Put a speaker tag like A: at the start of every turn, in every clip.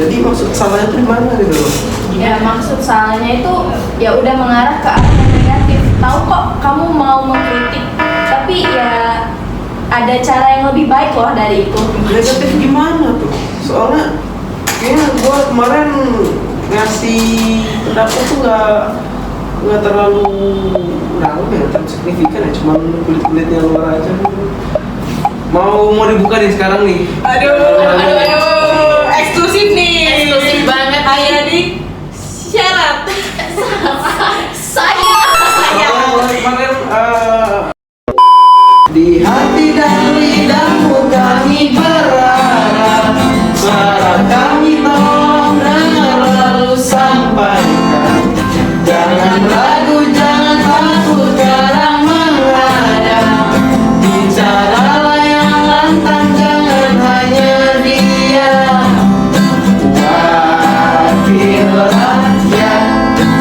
A: Jadi maksud salahnya itu di mana gitu loh?
B: Ya maksud salahnya itu ya udah mengarah ke arah yang negatif. Tahu kok kamu mau mengkritik, tapi ya ada cara yang lebih baik loh dari itu.
A: Negatif gimana tuh? Soalnya kayaknya gue kemarin ngasih pendapat tuh nggak terlalu dalam ya, terlalu signifikan ya, cuman kulit-kulitnya luar aja. Mau dibuka nih sekarang nih.
C: Aduh, eksklusif nih.
B: Eksklusif banget.
C: Hanya di syarat.
B: Saya.
A: Kemarin di hati dan lidahmu kami berharap, suara kami tolong dengar lalu sampaikan. Jangan ragu, jangan takut, kadang menghadap. Bicaralah yang lantang, jangan hanya diam. Wakil rakyat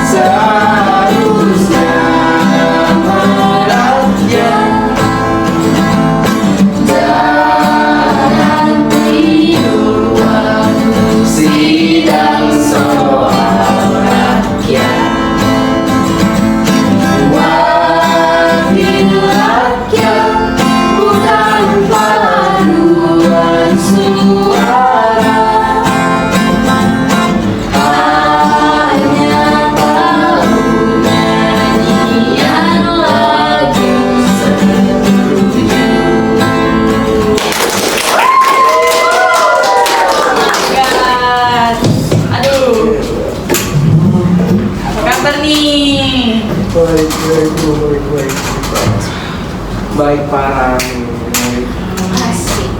A: seharusnya merakyat. Jangan tidur waktu sidang soal rakyat. Wakil rakyat bukan paduan suara, hanya tahu nyanyian lagu setuju.
C: Gas. Aduh. Apa kabar nih?
A: Baik parah.
B: Asik.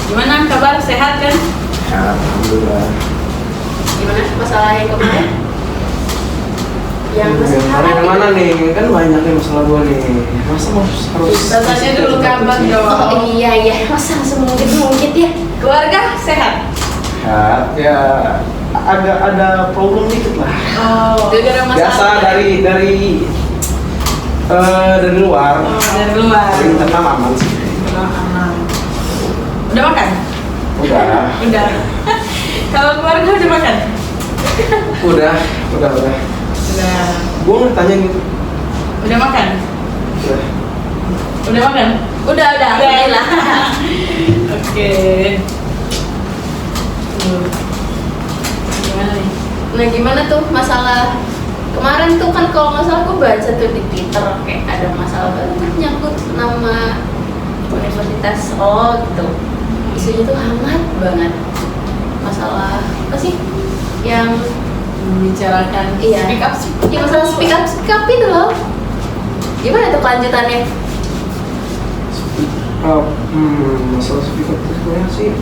C: Gimana kabar? Sehat kan?
A: Alhamdulillah.
B: Gimana masalah yang kemarin? Yang masih
A: Kemarin yang mana nih? Kan banyak nih masalah gua nih. Masa harus
C: Tanya dulu kabar dong.
B: Oh iya, masa langsung mungkin ya?
C: Keluarga sehat?
A: ya ada problem dikit lah.
C: Oh, gara-gara masalah.
A: Biasa dari luar.
C: Oh, dari luar.
A: Dari internal aman sih.
C: Oh, aman. Udah makan?
A: Udah.
C: Udah. Kalau keluarga udah makan?
A: Udah.
C: Udah.
A: Gua mau tanya gitu.
C: Udah makan?
A: Udah.
C: Udah makan?
B: Udah, alhamdulillah.
C: Oke. Gimana nih?
B: Nah gimana tuh masalah kemarin tuh kan kalau nggak salah aku baca tuh di Twitter kayak ada masalah baru tuh nyangkut nama universitas gitu. Isunya tuh hangat banget. Masalah apa sih yang
C: Membicarakan
B: iya
C: speak up.
B: ya masalah speak up itu loh. Gimana tuh kelanjutannya?
A: Masalah speaker itu sebenarnya sih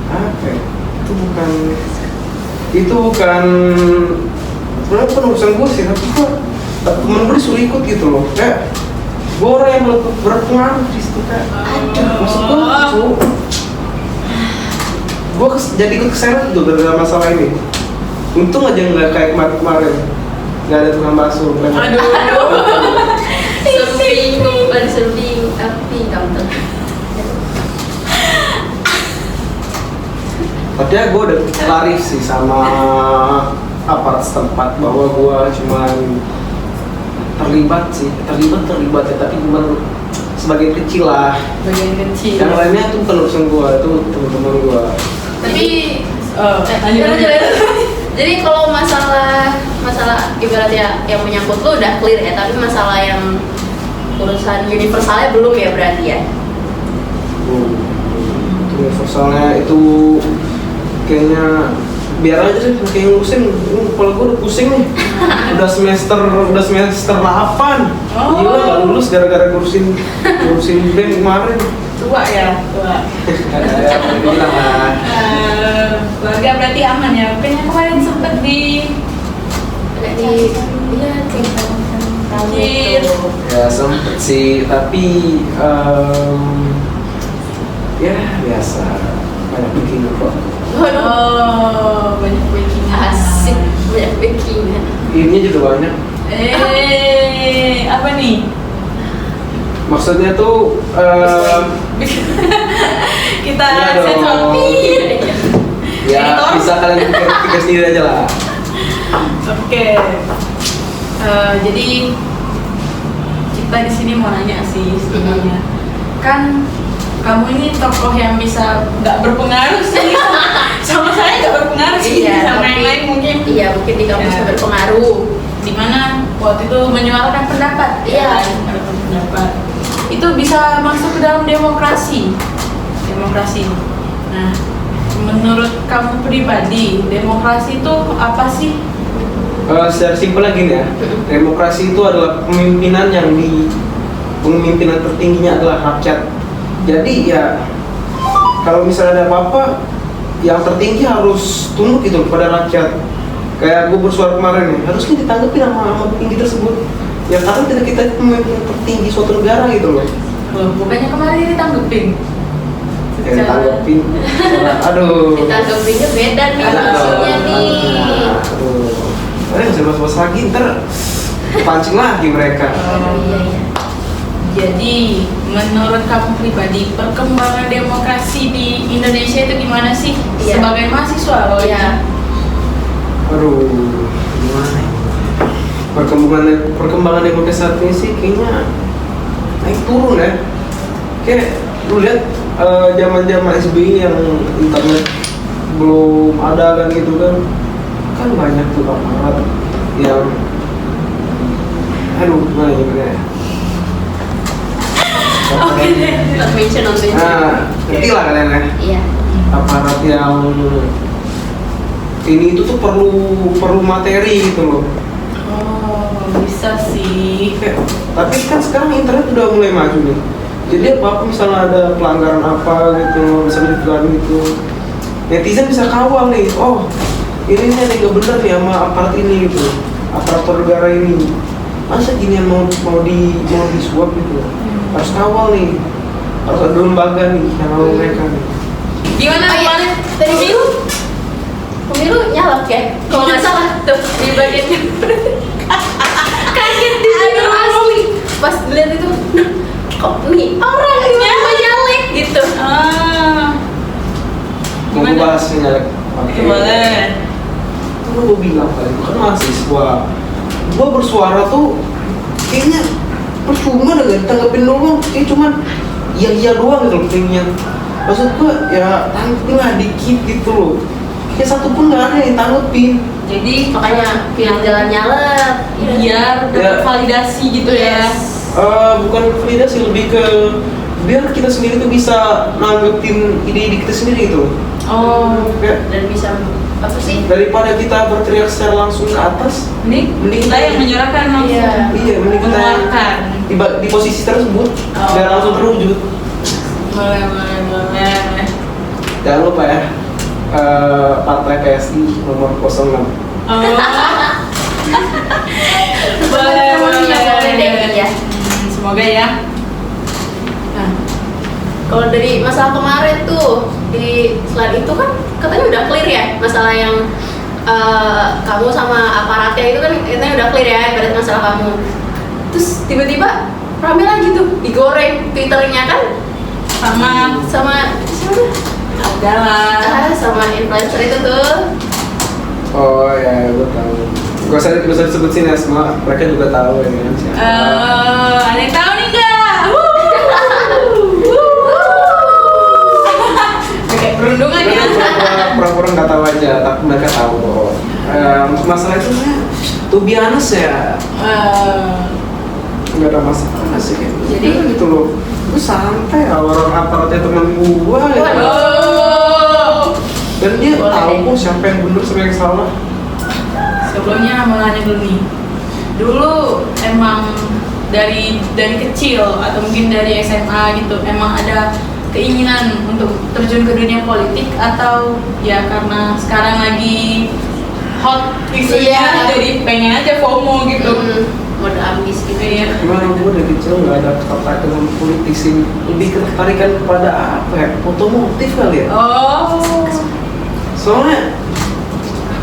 A: apa ya? Itu bukan sebenarnya bukan urusan gue sih, tapi temen gue disuruh ikut gitu loh. Kayak gue orang yang berpengaruh di situ kan. Maksud gue tuh gue jadi ikut keseret tuh gara-gara masalah ini. Untung aja nggak kayak kemarin nggak ada tukang bakso.
C: Aduh.
B: Serving tapi kamu tuh.
A: Padahal gue udah larif sih sama aparat setempat bahwa gue cuman terlibat ya, tapi cuma sebagai kecil lah.
C: Bagian kecil.
A: Yang lainnya tuh bukan urusan gue, itu teman-teman gue.
B: Tapi
C: lanjut.
B: jadi kalau masalah ibaratnya yang menyangkut lu udah clear ya, tapi masalah yang urusan universalnya belum ya berarti ya?
A: Universalnya itu kayaknya biar aja sih, kayak ngurusin. Kepala gue udah pusing nih. udah semester 8. Gila gak lulus gara-gara ngurusin band kemarin.
C: Tua ya, tua.
A: Ya, bilang lah.
C: Keluarga berarti aman ya. Kayaknya kemarin sempet
B: Iya
C: Anjir.
A: Ya sempet sih, tapi ya biasa, banyak bikin kok.
C: Oh, banyak bakingan.
B: asik, banyak bakingan.
A: Ini juga banyak.
C: Apa nih?
A: Maksudnya tuh
C: kita
A: Iya
C: sensor.
A: dong. Ya
C: Editor.
A: bisa kalian pikir sendiri aja lah.
C: Oke. Jadi kita di sini mau nanya sih sebenarnya. Kan kamu ini tokoh yang bisa nggak berpengaruh sih. Sama saya nggak berpengaruh sih. Sama yang lain mungkin.
B: Iya, mungkin di kampus
C: Ya.
B: berpengaruh.
C: Dimana waktu itu menyuarakan pendapat.
B: Iya.
C: Ya, menyuarakan pendapat. Itu bisa masuk ke dalam demokrasi. Nah, menurut kamu pribadi, demokrasi itu apa sih?
A: Secara simpelnya gini ya, demokrasi itu adalah pemimpinan pemimpinan tertingginya adalah rakyat. Jadi ya kalau misalnya ada apa-apa, yang tertinggi harus tunduk gitu pada rakyat. Kayak gue bersuara kemarin nih, harusnya ditanggapi sama petinggi tersebut. Ya karena tidak kita pemimpin tertinggi suatu negara gitu loh.
C: Loh, bukannya kemarin ditanggepin?
A: Ya ditanggapin. Aduh.
B: Ditanggapinnya beda nih maksudnya nih.
A: Aduh. Nggak usah bahas-bahas lagi, ntar pancing lagi mereka.
B: Iya.
C: Jadi, menurut kamu pribadi, perkembangan demokrasi di Indonesia itu gimana sih?
B: Iya.
C: Sebagai mahasiswa loh.
B: Iya.
A: Aduh, gimana ya? Perkembangan demokrasi saat ini sih kayaknya naik turun ya. Kayak lu lihat zaman-zaman SBY yang internet belum ada kan gitu kan banyak tuh aparat yang gimana ya?
C: Oke deh.
B: Not mention.
A: Nah, ngerti lah kalian ya.
B: Iya.
A: Aparat yang ini itu tuh perlu materi gitu loh.
C: Oh, bisa sih.
A: Tapi kan sekarang internet udah mulai maju nih. Jadi apa misalnya ada pelanggaran apa gitu, bisa dibilang gitu, netizen bisa kawal nih. Oh, ini nih ada nggak benar nih sama aparat ini gitu, aparatur negara ini. Masa gini yang mau disuap gitu? Harus kawal nih, harus ada lembaga nih yang mau mereka nih.
C: Gimana kemarin?
B: Pemilu nyalak ya? Kalau nggak salah tuh di bagian kaget di sini asli. Pas dilihat itu, kok nih orang tiba-tiba nyalek gitu.
A: Mau gue bahas nih nyalek. Oke.
C: Boleh.
A: Itu gue bilang tadi, kan mahasiswa. Gue bersuara tuh kayaknya percuma dengan tanggapin doang. Kayak cuman iya doang gitu loh pentingnya. Maksud gue ya tanggapin lah dikit gitu loh. Kayak satu pun nggak ada yang tanggapin.
C: Jadi
B: Makanya bilang jalan nyalek.
C: biar dapat validasi gitu ya.
A: Bukan validasi, lebih ke biar kita sendiri tuh bisa nanggepin ide-ide kita sendiri gitu.
C: Oh,
A: Kayak
B: Dan bisa apa sih?
A: daripada kita berteriak secara langsung ke atas,
C: mending kita yang menyuarakan langsung.
B: Iya.
A: mending kita
C: Mengeluarkan.
A: di posisi tersebut biar langsung terwujud.
C: Boleh.
A: Jangan lupa ya, partai PSI nomor 06.
C: Oh. boleh.
B: Boleh deh, iya.
C: Semoga ya.
B: Nah, kalau dari masalah kemarin tuh di slide itu kan katanya udah clear ya masalah yang kamu sama aparatnya itu kan katanya udah clear ya berarti masalah kamu. Terus tiba-tiba rame lagi tuh digoreng Twitternya kan
C: Sama
B: sama siapa?
C: adalah
B: Sama influencer itu tuh.
A: Oh ya, gue tahu. Gak usah disebut sini ya, semua mereka juga tahu ya kan siapa.
C: ada yang tahu nih nggak? Kayak perundungan ya.
A: Pura-pura nggak tahu aja, tapi mereka tahu kok. Masalah itu tuh biasa ya, nggak ada masalah sih kayak
B: Jadi?
A: gitu loh. Gue santai ya, orang aparatnya temen gue ya.
C: Waduh.
A: Dan dia
B: Boleh
A: tahu
B: deh.
A: kok siapa yang bener siapa yang salah.
C: Sebelumnya mau nanya dulu nih. Dulu emang dari kecil atau mungkin dari SMA gitu emang ada keinginan untuk terjun ke dunia politik atau ya karena sekarang lagi hot isunya
B: Iya.
C: jadi pengen aja FOMO gitu.
B: Mode ambis gitu
C: Iya.
A: Gimana gue dari kecil nggak ada ketertarikan dengan politik sih, lebih ketertarikan kepada apa ya, otomotif kali ya.
C: Oh.
A: Soalnya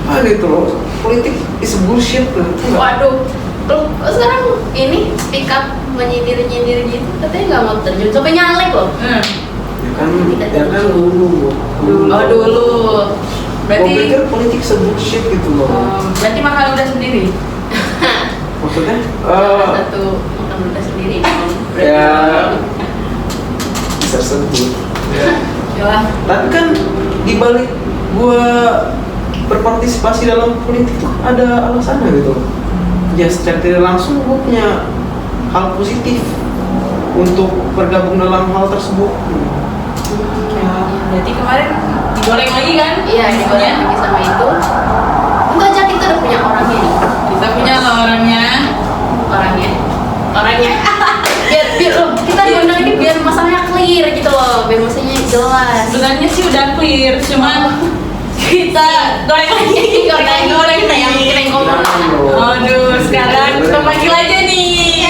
A: apa gitu loh, politik is bullshit loh.
B: Waduh, kok sekarang ini speak up menyindir gitu katanya nggak mau terjun sampai nyalek loh.
A: Ya kan
B: Ketika
A: ya kan
B: terjun.
A: dulu.
C: Oh dulu.
A: Gue
C: Berarti
A: pikir politik se-bullshit gitu loh.
C: berarti makan udah sendiri.
A: Maksudnya
B: Satu makan udah sendiri dong.
A: ya bisa sebut.
C: Yalah.
A: Tapi kan dibalik gue berpartisipasi dalam politik tuh ada alasannya gitu. Ya secara tidak langsung gue punya hal positif untuk bergabung dalam hal tersebut.
C: Ya, berarti kemarin digoreng lagi kan?
B: Iya, digoreng lagi sama itu. Enggak aja kita udah punya orangnya nih.
C: Kita punya lah orangnya.
B: Orangnya. biar loh, kita diundang ini biar masalahnya clear gitu loh, biar masalahnya jelas.
C: Sebenarnya sih udah clear, cuman kita goreng lagi.
B: Goreng kita yang ngomong.
C: Aduh, sekarang kita panggil aja nih.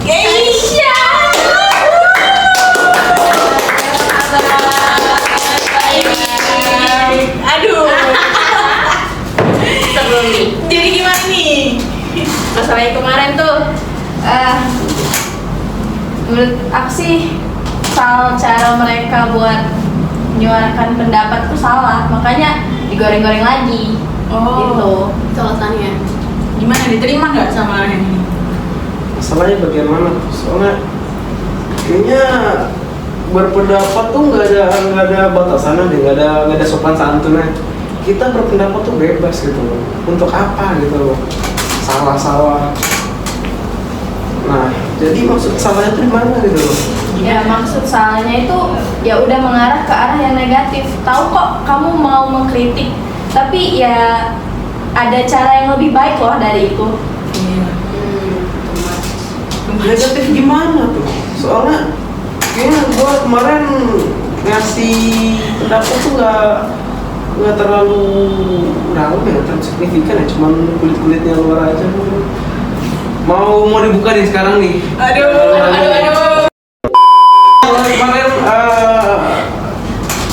C: Geisha. Aduh.
B: Sebelum nih.
C: Jadi gimana nih?
B: Masalahnya kemarin tuh
D: menurut aku sih cara mereka buat menyuarakan pendapat tuh salah, makanya digoreng-goreng lagi. Gitu.
B: Itu alasannya.
C: Gimana, diterima nggak sama orang ini?
A: Masalahnya bagaimana? Soalnya kayaknya berpendapat tuh nggak ada batasannya, nggak ada sopan santunnya. Kita berpendapat tuh bebas gitu loh. Untuk apa gitu loh? Salah. Nah, jadi maksud salahnya tuh di mana gitu loh?
D: Ya maksud salahnya itu ya udah mengarah ke arah yang negatif. Tahu kok kamu mau mengkritik, tapi ya ada cara yang lebih baik loh dari itu.
C: Iya.
A: Negatif gimana tuh? Soalnya kayaknya gue kemarin ngasih pendapat tuh nggak terlalu dalam ya, terlalu signifikan ya, cuman kulit-kulitnya luar aja. Mau dibuka nih sekarang nih.
C: Aduh.
A: Kalau kemarin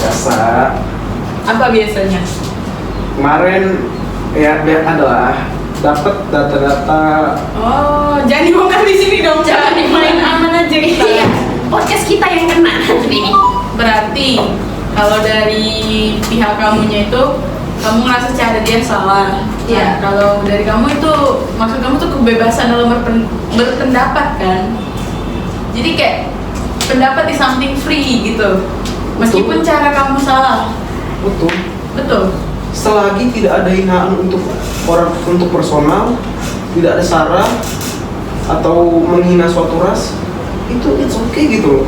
A: biasa.
C: Apa biasanya?
A: Kemarin ya adalah dapat data-data.
C: Oh, jangan dibongkar di sini dong. Jangan dimain aman aja kita.
B: Iya, podcast kita yang kena ini.
C: Berarti kalau dari pihak kamunya itu kamu ngerasa cara dia salah.
D: Iya.
C: Nah, kalau dari kamu itu maksud kamu tuh kebebasan dalam berpendapat kan. Jadi kayak pendapat is something free gitu. Meskipun cara kamu salah.
A: Betul.
C: Betul.
A: Selagi tidak ada hinaan untuk personal, tidak ada sara atau menghina suatu ras, itu it's okay gitu loh.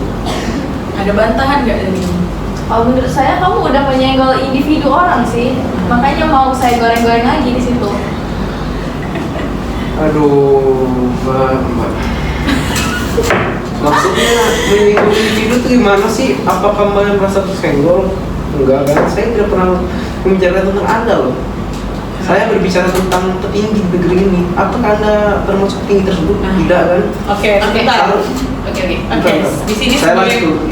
C: Ada bantahan nggak dari kamu?
D: Kalau menurut saya kamu udah menyenggol individu orang sih, makanya mau saya goreng-goreng lagi di situ.
A: Aduh, mbak. Maksudnya menyinggung individu itu gimana sih? Apakah mbak yang merasa tersenggol? Enggak kan? Saya tidak pernah membicarakan tentang Anda loh. Saya berbicara tentang petinggi di negeri ini. Apakah Anda termasuk petinggi tersebut? Tidak kan?
C: Oke, sebentar.
B: Oke.
C: Oke, di sini
A: saya
C: sebagai
A: lanjut.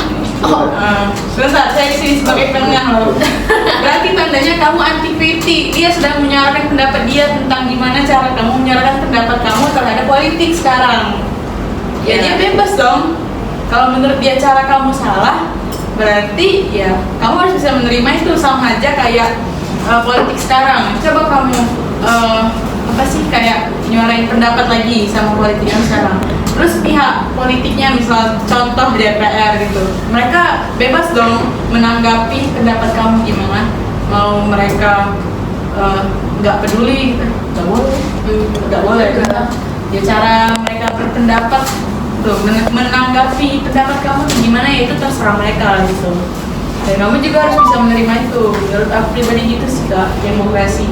C: sebentar, saya di sini sebagai penengah loh. Berarti tandanya kamu anti kritik. Dia sedang menyuarakan pendapat dia tentang gimana cara kamu menyuarakan pendapat kamu terhadap politik sekarang. Ya dia bebas dong. Kalau menurut dia cara kamu salah, berarti ya kamu harus bisa menerima itu, sama aja kayak politik sekarang. Coba kamu apa sih kayak nyuarain pendapat lagi sama politik yang sekarang. Terus pihak politiknya misal contoh DPR gitu, mereka bebas dong menanggapi pendapat kamu gimana. Mau mereka nggak peduli, nggak boleh kan? Ya cara mereka berpendapat tuh menanggapi pendapat kamu tuh gimana, ya itu terserah mereka gitu. Dan kamu juga harus bisa menerima itu. Menurut aku pribadi gitu sih kak, demokrasi.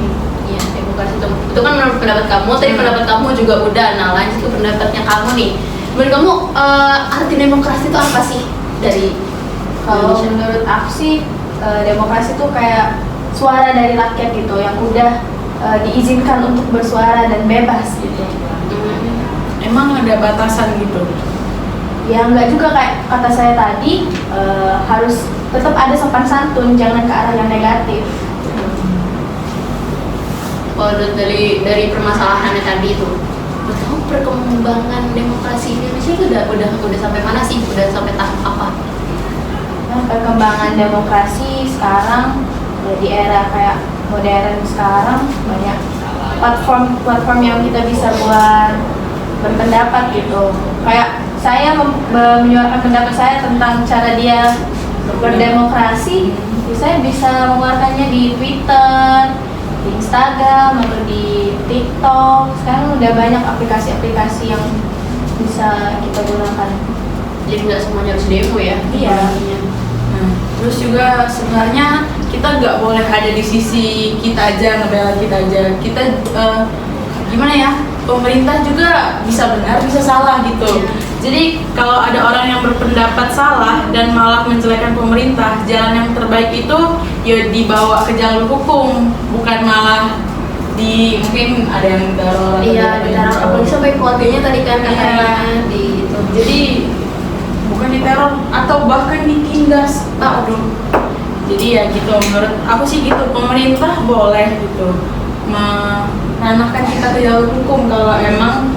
B: Iya, demokrasi itu kan menurut pendapat kamu. Tadi pendapat kamu juga udah. Nah, lanjut ke pendapatnya kamu nih. Menurut kamu arti demokrasi itu apa sih dari
D: Kalau menurut aku sih demokrasi tuh kayak suara dari rakyat gitu, yang udah diizinkan untuk bersuara dan bebas gitu.
C: Emang ada batasan gitu?
D: Ya enggak juga, kayak kata saya tadi, harus tetap ada sopan santun, jangan ke arah yang negatif.
B: Kalau dari permasalahannya tadi itu, menurut kamu perkembangan demokrasi Indonesia itu udah sampai mana sih? Udah sampai tahap apa?
D: perkembangan demokrasi sekarang di era kayak modern sekarang banyak platform yang kita bisa buat berpendapat gitu. Kayak saya menyuarakan pendapat saya tentang cara dia berdemokrasi, saya bisa mengeluarkannya di Twitter, di Instagram, atau di TikTok. Sekarang udah banyak aplikasi-aplikasi yang bisa kita gunakan.
B: Jadi nggak semuanya harus demo ya?
D: Iya.
C: Nah, terus juga sebenarnya kita nggak boleh ada di sisi kita aja, ngebela kita aja. Kita gimana ya? Pemerintah juga bisa benar, bisa salah gitu. Jadi kalau ada orang yang berpendapat salah dan malah menjelekan pemerintah, jalan yang terbaik itu ya dibawa ke jalur hukum, bukan malah mungkin ada yang ditaruh.
B: Iya, ditaruh. Apalagi sampai keluarganya tadi kan katanya di itu.
C: Jadi bukan diteror atau bahkan ditindas. Aduh. Jadi ya gitu, menurut aku sih gitu, pemerintah boleh gitu menanahkan kita ke jalur hukum kalau emang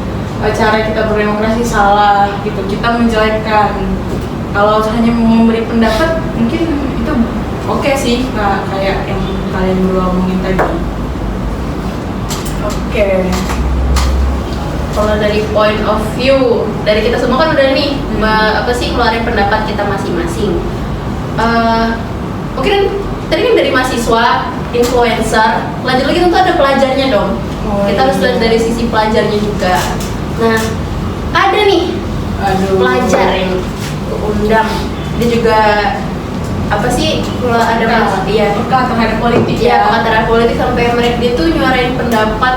C: cara kita berdemokrasi salah gitu, kita menjelekkan. Kalau hanya memberi pendapat mungkin itu oke sih, kayak yang kalian berdua omongin tadi. Oke.
B: Kalau dari point of view dari kita semua kan udah nih apa sih keluarin pendapat kita masing-masing. Mungkin tadi kan dari mahasiswa, influencer, lanjut lagi tentu ada pelajarnya dong. Kita harus lihat dari sisi pelajarnya juga. Nah, ada nih pelajar yang undang, dia juga apa sih kalau ada
C: peka terhadap politik
B: ya, peka terhadap politik sampai mereka dia tuh nyuarain pendapat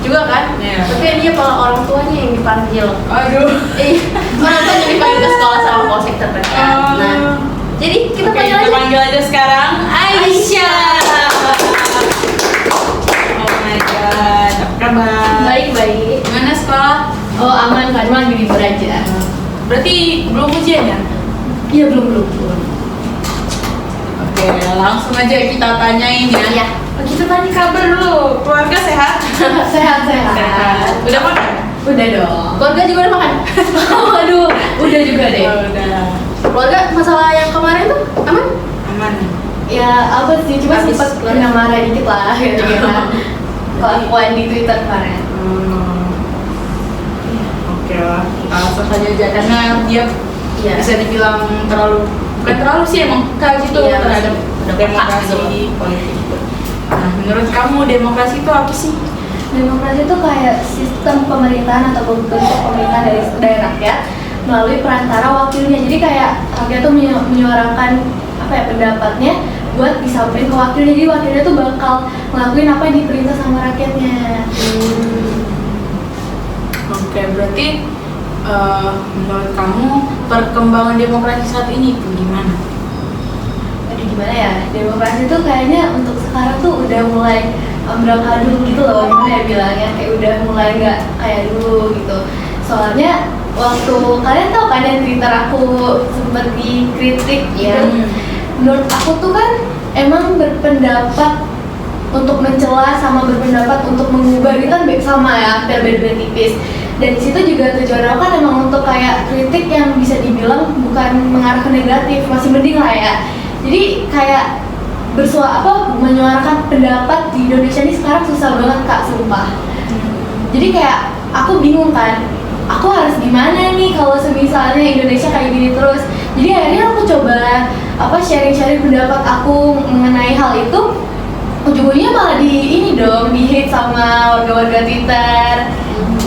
B: juga kan, tapi dia malah orang tuanya yang dipanggil.
C: Aduh.
B: Orang tuanya dipanggil ke sekolah sama polsek terdekat. Nah, jadi kita
C: panggil aja sekarang Aisyah. Oh my god, apa kabar?
B: Baik.
C: Gimana sekolah?
B: Oh aman kan, cuma lagi libur aja.
C: Berarti belum ujian ya?
B: Iya belum.
C: Oke, langsung aja kita tanyain ya.
B: Iya.
C: Kita tanya kabar dulu. Keluarga sehat?
B: Sehat.
C: Udah makan?
B: Udah dong. Keluarga juga udah makan? Waduh, udah juga deh.
C: Oh, udah.
B: Keluarga masalah yang kemarin tuh aman?
C: Aman.
D: Ya apa sih, cuma
B: Habis
D: sempat
B: keluarga.
D: marah dikit lah gitu kan. Kelakuan di Twitter kemarin.
C: Oke lah, kita langsung saja aja karena dia
B: Iya.
C: bisa dibilang bukan terlalu sih, emang peka gitu
B: Iya,
C: terhadap
B: udah
C: demokrasi
B: peka gitu.
C: politik gitu. Nah, menurut kamu demokrasi itu apa sih?
D: Demokrasi itu kayak sistem pemerintahan atau bentuk pemerintahan dari rakyat melalui perantara wakilnya. Jadi kayak rakyat tuh menyuarakan pendapatnya buat disampaikan ke wakilnya. Jadi wakilnya tuh bakal ngelakuin apa yang diperintah sama rakyatnya.
C: Oke, berarti menurut kamu perkembangan demokrasi saat ini itu gimana?
D: Jadi gimana ya, demokrasi tuh kayaknya untuk sekarang tuh udah mulai amburadul gitu loh, gimana ya bilangnya, kayak udah mulai nggak kayak dulu gitu. Soalnya waktu kalian tahu kan yang Twitter aku sempet dikritik gitu. Menurut aku tuh kan emang berpendapat untuk mencela sama berpendapat untuk mengubah itu kan sama ya, hampir beda-beda tipis. Dan di situ juga tujuan aku kan emang untuk kayak kritik yang bisa dibilang bukan mengarah ke negatif, masih mending lah ya. Jadi kayak menyuarakan pendapat di Indonesia ini sekarang susah banget Kak, sumpah. Jadi kayak aku bingung kan, aku harus gimana nih kalau semisalnya Indonesia kayak gini terus. Jadi akhirnya aku coba sharing-sharing pendapat aku mengenai hal itu. Ujung-ujungnya malah di hate sama warga-warga Twitter.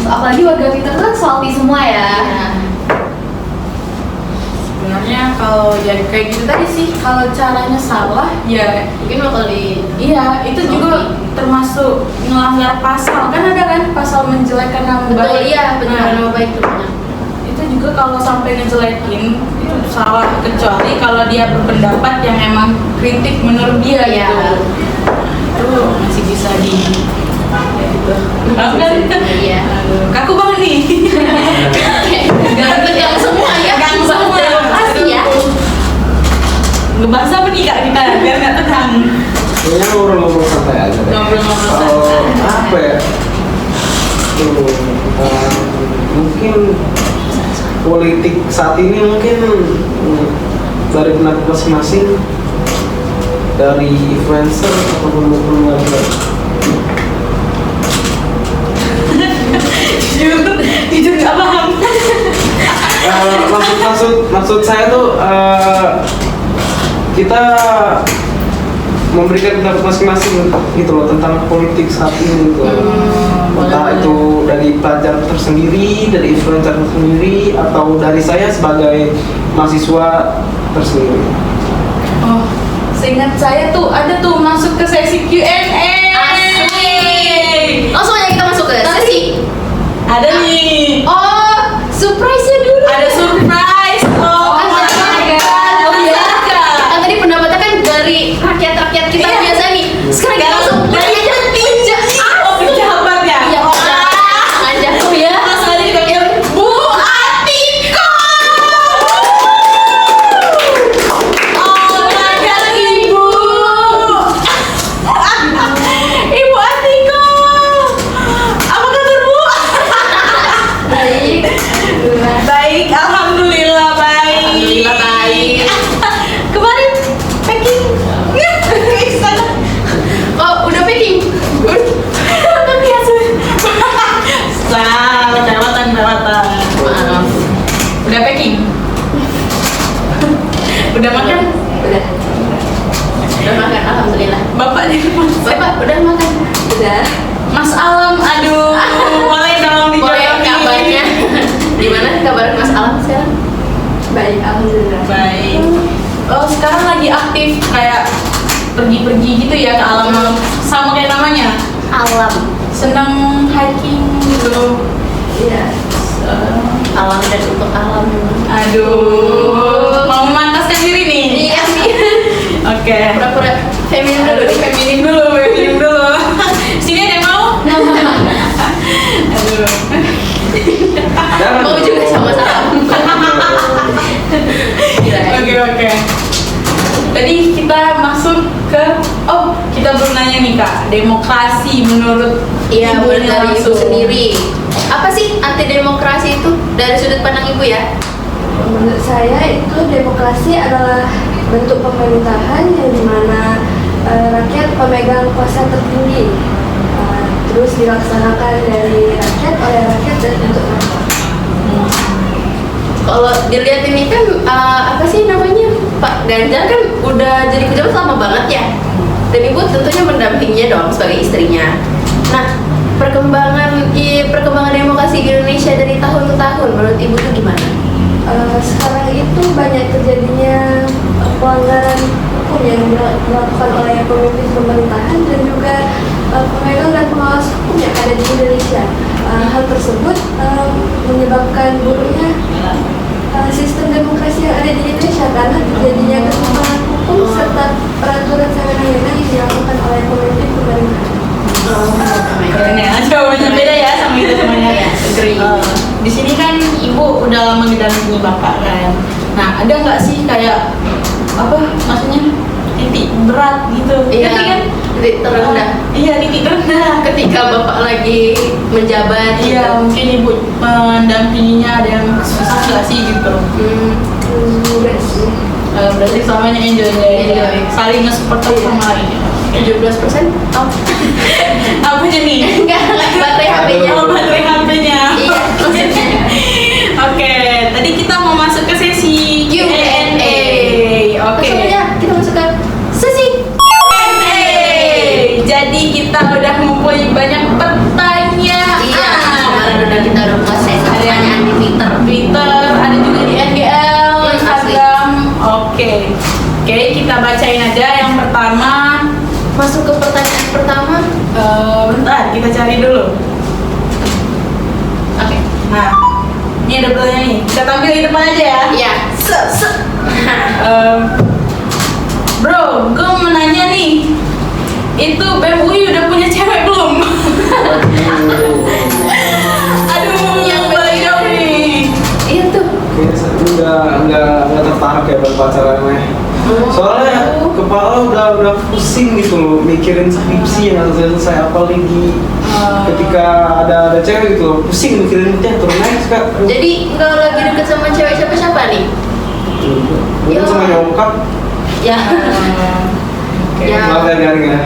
D: Apalagi warga Twitter kan salty semua ya.
C: Sebenarnya kalau jadi kayak gitu tadi sih, kalau caranya salah ya
B: Mungkin bakal
C: iya, itu juga termasuk melanggar pasal. Kan ada kan pasal menjelekkan nama
B: betul
C: baik.
B: iya pencemaran nama baik tuh banyak.
C: Itu juga kalau sampai ngejelekin itu salah, kecuali kalau dia berpendapat yang emang kritik menurut dia
B: Iya.
C: gitu. Itu masih bisa ya gitu.
B: Iya.
C: Aduh, kaku banget nih.
B: Gak tegang semua ya.
C: Tegang semua.
B: Pasti ya.
C: Ngebahas apa nih Kak kita biar nggak tegang.
A: Kayaknya ngobrol-ngobrol santai aja deh.
C: Ngobrol-ngobrol
A: Kalau
C: santai.
A: apa ya? Mungkin politik saat ini mungkin dari pendapat masing-masing, dari influencer ataupun pemulai.
C: Jujur gak paham.
A: Maksud saya tuh kita memberikan pendapat masing-masing gitu loh tentang politik saat ini gitu. Entah itu dari pelajar tersendiri, dari influencer tersendiri, atau dari saya sebagai mahasiswa tersendiri.
C: Oh, seingat saya tuh ada tuh masuk ke sesi Q&A.
B: Asik. Langsung aja kita masuk ke sesi.
C: Ada nih.
B: Oh, surprise-nya dulu.
C: Ada surprise. Oh,
B: Kan
C: my
B: tadi-
C: God.
B: Oh iya.
C: Silakan.
B: Kan tadi pendapatnya kan dari rakyat-rakyat kita
C: Iya.
B: biasa nih. Sekarang kita langsung
C: dari
B: aja
C: Oh, pejabat ya?
B: Iya, jangan jatuh ya.
C: Langsung aja kita panggil Bu Atiko. Oh my God, Ibu. Ibu Atiko. Apa kabar, Bu?
D: Baik.
C: Baik, alhamdulillah baik.
B: Alhamdulillah baik.
C: Kemarin packing. Ke sana.
B: Oh, udah packing.
C: Kelewatan.
B: Maaf.
C: Udah packing? Udah makan?
B: Udah. Udah makan, alhamdulillah.
C: Bapak di rumah.
B: Bapak udah makan?
D: Udah.
C: Mas Alam, aduh, boleh dong
B: Boleh
C: dijawab
B: kabarnya? Gimana kabar Mas Alam sekarang?
D: Baik, alhamdulillah.
C: Baik. Oh, sekarang lagi aktif kayak pergi-pergi gitu ya ke alam, sama kayak namanya.
B: Alam.
C: Senang hiking gitu.
D: Iya.
B: Alam dan untuk alam.
C: Aduh, mau memantaskan diri nih.
B: Iya sih.
C: Oke.
B: Pura-pura feminim dulu nih.
C: Feminim dulu. Sini ada yang mau? Aduh.
B: Mau juga sama-sama. Gila ya.
C: Oke. Tadi kita masuk ke kita belum nanya nih Kak, demokrasi menurut
B: Iya,
C: Ibu
B: menurut dari ibu
C: langsung.
B: sendiri. Apa sih anti demokrasi itu dari sudut pandang ibu ya?
D: Menurut saya itu demokrasi adalah bentuk pemerintahan yang dimana rakyat pemegang kuasa tertinggi, terus dilaksanakan dari rakyat, oleh rakyat, dan untuk rakyat.
B: Kalau dilihat ini kan apa sih namanya, Pak Ganjar kan udah jadi pejabat lama banget ya, dan ibu tentunya mendampinginya dong sebagai istrinya. Nah, perkembangan demokrasi di Indonesia dari tahun ke tahun menurut ibu tuh gimana?
D: Sekarang itu banyak terjadinya pelanggaran hukum yang dilakukan oleh pemimpin pemerintahan dan juga pemegang dan pengawas hukum yang ada di Indonesia. Hal tersebut menyebabkan buruknya sistem demokrasi yang ada di Indonesia karena terjadinya ketimpangan hukum serta peraturan sewenang-wenang yang dilakukan oleh pemimpin pemerintahan.
C: Keren ya, jawabannya beda ya sama itu semuanya.
B: Agree.
C: Di sini kan ibu udah lama mendampingi bapak kan. Nah, ada nggak sih kayak apa maksudnya titik berat gitu?
B: Iya,
C: Ngerti kan?
B: titik terendah.
C: Iya, titik terendah.
B: Ketika bapak lagi menjabat.
C: Iya,
B: gitu.
C: mungkin ibu mendampinginya ada yang susah nggak sih gitu?
D: Enggak sih.
C: Berarti selamanya enjoy ya,
B: Enjoy.
C: saling nge-support satu sama lain.
B: 17%? Oh,
C: Apanya nih?
B: enggak, baterai HP-nya.
C: Oh, baterai HP-nya.
B: Iya, maksudnya.
C: Oke, tadi kita mau masuk ke sesi
B: Q&A.
C: Oke.
B: Langsung aja kita masuk ke sesi
C: Q&A. Jadi kita udah mempunyai banyak pertanyaan.
B: Iya, kemarin udah buat sesi pertanyaan di Twitter.
C: Ada juga di NGL,
B: Iya,
C: Instagram. Oke, kita bacain aja yang pertama.
B: Masuk ke pertanyaan pertama.
C: Bentar, kita cari dulu.
B: Oke.
C: Nah, ini ada pertanyaan nih. Kita tampil di depan aja ya.
B: Iya.
C: Bro, gue mau nanya nih. Itu BEM UI udah punya cewek belum? Aduh, yang banyak nih.
B: Iya tuh.
A: Kayaknya nggak tertarik ya berpacarannya. Soalnya kepala udah pusing gitu loh mikirin skripsi yang harus selesai apalagi ketika ada cewek gitu loh pusing mikirin dia turun naik Kak.
B: Jadi nggak lagi deket sama cewek siapa-siapa nih?
A: Mungkin
B: Ya.
A: sama nyokap.
B: Ya.
C: Oke.
B: Ya.
A: Maaf ya garing ya.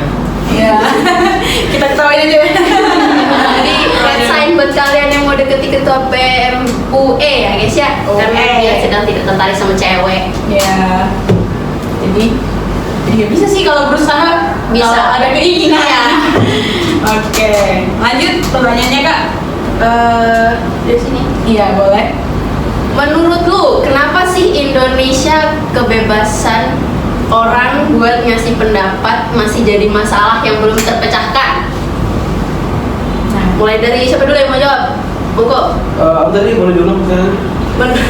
C: Ya. Kita ketawain aja.
B: Jadi red sign buat kalian yang mau deketi ketua PMUE ya guys ya, karena
C: UE.
B: dia sedang tidak tertarik sama cewek.
C: Ya. Jadi ya bisa sih kalau berusaha,
B: Bisa.
C: kalau ada keinginan.
B: Iya.
C: Oke, lanjut pertanyaannya Kak.
B: Dari sini.
C: Iya boleh.
B: Menurut lu, kenapa sih Indonesia kebebasan orang buat ngasih pendapat masih jadi masalah yang belum terpecahkan?
C: Nah,
B: Mulai dari siapa dulu yang mau jawab? Monggo.
A: Apa tadi boleh diulang kan?
B: Men-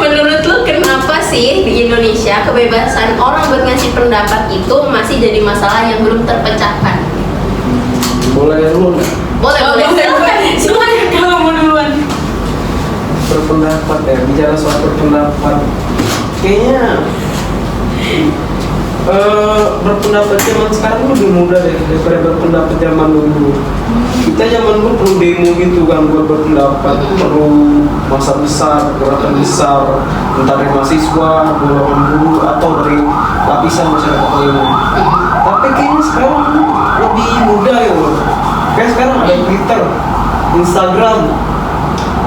B: Menurut lu kenapa sih di Indonesia kebebasan orang buat ngasih pendapat itu masih jadi masalah yang belum terpecahkan?
A: Boleh dulu nggak?
B: Boleh,
C: oh,
B: boleh.
C: boleh. Silakan kalau mau duluan.
A: Berpendapat ya, bicara soal berpendapat. Kayaknya berpendapat zaman sekarang lebih mudah deh daripada berpendapat zaman dulu. Kita zaman dulu perlu demo gitu kan buat berpendapat, perlu masa besar, gerakan besar, entah dari mahasiswa, golongan buruh atau dari lapisan masyarakat lainnya. Tapi kayaknya sekarang lebih mudah ya loh. Kayak sekarang ada Twitter, Instagram,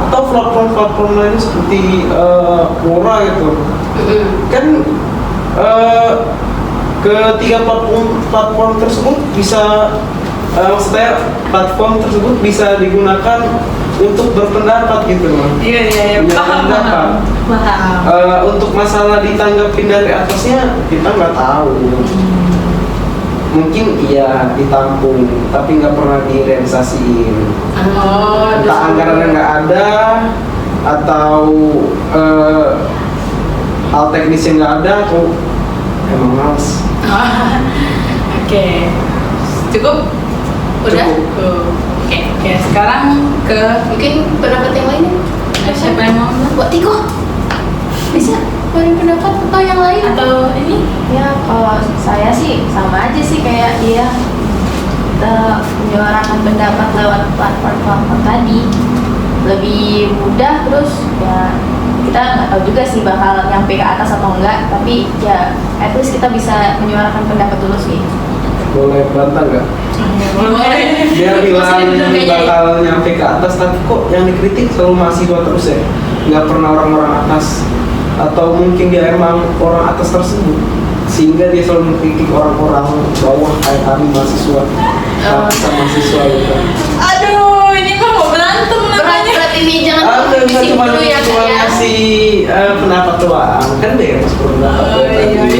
A: atau platform-platform lain seperti Quora gitu. Kan ketiga platform tersebut bisa maksudnya platform tersebut bisa digunakan untuk berpendapat gitu loh.
C: Iya.
A: Punya
C: Paham.
A: pendapat.
C: Paham.
A: Untuk masalah ditanggapin dari atasnya kita nggak tahu. Mungkin iya ditampung tapi nggak pernah direalisasiin.
C: Oh,
A: Entah anggarannya nggak ada atau hal teknisnya nggak ada atau emang males.
C: Oke. Cukup?
B: Udah?
A: Cukup.
C: Oke, sekarang ke
B: Mungkin pendapat yang lainnya?
C: siapa yang mau?
B: Buat Tiko. Bisa beri pendapat atau yang lain?
C: Atau ini?
D: Ya kalau saya sih sama aja sih kayak dia kita menyuarakan pendapat lewat platform-platform tadi lebih mudah, terus ya kita nggak tahu juga sih bakal nyampe ke atas atau enggak, tapi ya at least kita bisa menyuarakan pendapat dulu sih.
A: Boleh bantah nggak?
C: Boleh.
A: Dia bilang
B: Maksudnya bener kayaknya.
A: bakal nyampe ke atas tapi kok yang dikritik selalu mahasiswa terus ya? Nggak pernah orang-orang atas. Atau mungkin dia emang orang atas tersebut sehingga dia selalu mengkritik orang-orang bawah kayak kami mahasiswa. Lapisan mahasiswa gitu.
C: Aduh, ini mah mau berantem namanya.
B: Berat ini jangan
A: Nggak
B: bisik
A: cuma
B: dulu ya
A: cuma
B: Kak ya.
A: ngasih pendapat doang kan bebas berpendapat
C: Oh,
A: ya,
C: iya.
A: tadi.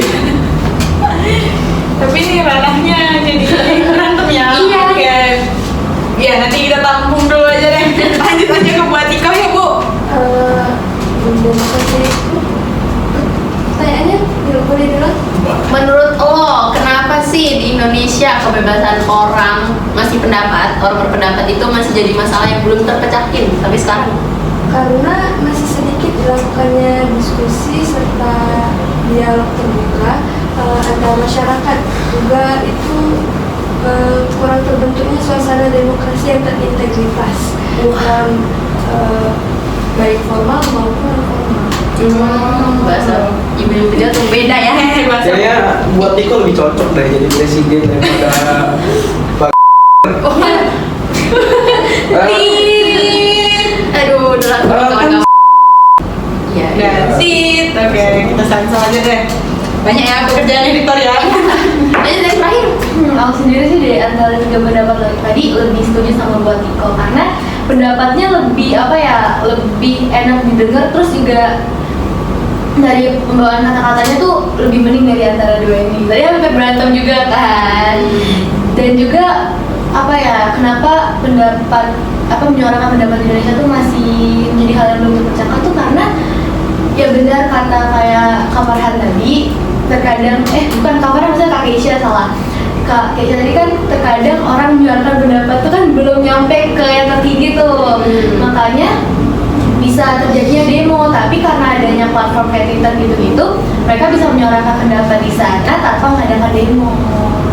C: Tapi ini ranahnya jadi berantem ya.
B: Iya.
C: Oke. Ya, nanti kita tampung dulu aja deh. Lanjut aja ke buat Ika ya, Bu.
D: Pertanyaannya boleh dulu?
B: Menurut lo, kenapa sih di Indonesia kebebasan orang ngasih pendapat, orang berpendapat itu masih jadi masalah yang belum terpecahkan sampai sekarang?
E: Karena masih sedikit dilakukannya diskusi serta dialog terbuka antar masyarakat, juga itu kurang terbentuknya suasana demokrasi yang terintegritas dalam baik formal maupun informal.
B: Bahasa ibu dia tuh beda ya.
C: Bahasa.
A: Kayaknya buat Tiko lebih cocok deh jadi presiden daripada Pak.
B: Aduh, udah lah kawan-kawan. Iya.
C: That's it. Oke, kita sensor aja deh. Banyak ya pekerjaan editor ya.
B: Lanjut yang terakhir.
D: Aku sendiri sih dari antara tiga pendapat tadi lebih setuju sama buat Tiko karena pendapatnya lebih apa ya, lebih enak didengar, terus juga dari pembawaan kata-katanya tuh lebih mending dari antara dua ini. Tadi sampai berantem juga kan. Dan juga apa ya, kenapa menyuarakan pendapat Indonesia tuh masih menjadi hal yang belum terpecahkan tuh karena ya benar kata kayak Kak Farhan tadi, terkadang bukan Kak Farhan, maksudnya Kak Keisha salah. Kak Keisha tadi kan terkadang orang menyuarakan pendapat tuh kan belum nyampe ke yang tertinggi tuh. Makanya bisa terjadinya demo, tapi karena adanya platform kayak Twitter gitu-gitu, mereka bisa menyuarakan pendapat di sana tanpa mengadakan demo.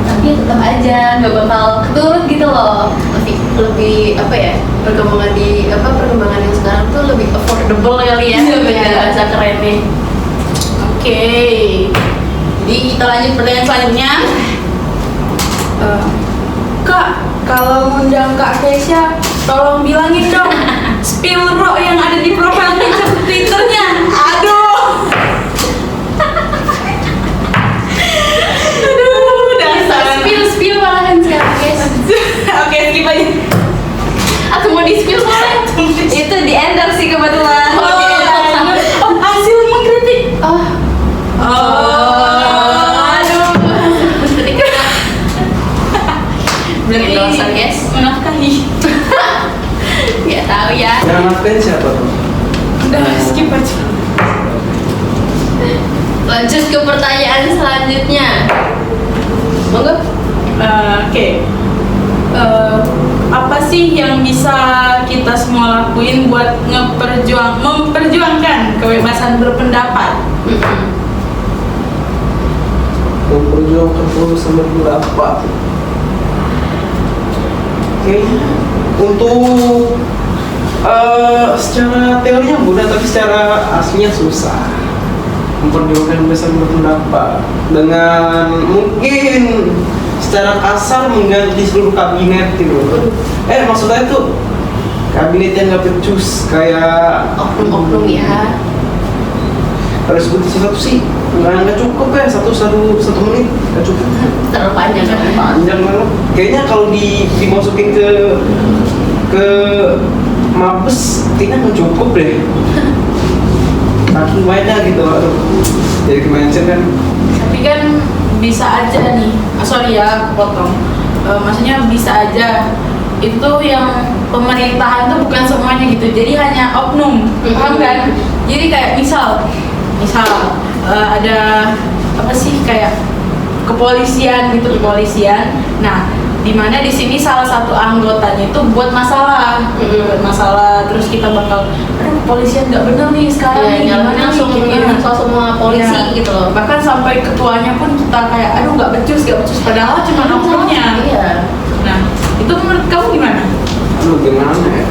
D: Tapi tetap aja nggak bakal keturut gitu loh.
B: Lebih apa ya, perkembangan yang sekarang tuh lebih affordable kali ya.
C: Iya,
B: Beda
C: benar.
B: bahasa kerennya.
C: Oke. Jadi kita lanjut pertanyaan selanjutnya. Kak, kalau ngundang Kak Kesha, tolong bilangin dong spill ro yang ada di profile picture Twitternya. Aduh, dasar.
B: Spill malahan sekarang guys.
C: Oke, skip aja.
B: Aku mau di spill boleh? Itu di endorse sih kebetulan.
C: Hasil mengkritik.
B: Oh,
C: Aduh. Berarti
B: Endorser, guys.
C: menafkahi.
B: nggak tahu ya.
A: Yang nafkain siapa tuh?
C: Udah skip aja.
B: Lanjut ke pertanyaan selanjutnya. Monggo.
C: Oke. Apa sih yang bisa kita semua lakuin buat memperjuangkan kebebasan berpendapat?
A: Memperjuangkan kebebasan berpendapat. Kayaknya untuk secara teorinya mudah, tapi secara aslinya susah. Memperjuangkan kebebasan berpendapat dengan mungkin secara kasar mengganti seluruh kabinet gitu. Maksudnya itu kabinet yang nggak becus kayak
B: Oknum-oknum ya.
A: harus sebut satu sih nggak cukup ya satu menit nggak cukup.
B: Terlalu panjang kan?
A: Panjang banget. Kayaknya kalau dimasukin ke Mabes kayaknya nggak cukup deh. Saking banyak gitu. Aduh. Jadi kemention kan.
C: Tapi kan bisa aja nih, sorry ya aku potong. Maksudnya bisa aja itu yang pemerintahan tuh bukan semuanya gitu. Jadi hanya oknum, paham kan? Jadi kayak misal ada apa sih kayak kepolisian gitu, kepolisian. Nah, dimana di sini salah satu anggotanya itu buat masalah, terus kita bakal, aduh kepolisian nggak bener nih sekarang nih,
B: Iya,
C: gimana
B: langsung
C: nih, gimana?
B: info semua polisi
C: Iya.
B: gitu loh.
C: Bahkan sampai ketuanya pun kita kayak, aduh nggak becus, padahal cuma oknumnya.
B: Iya.
C: Nah, itu menurut kamu gimana?
A: Aduh gimana ya?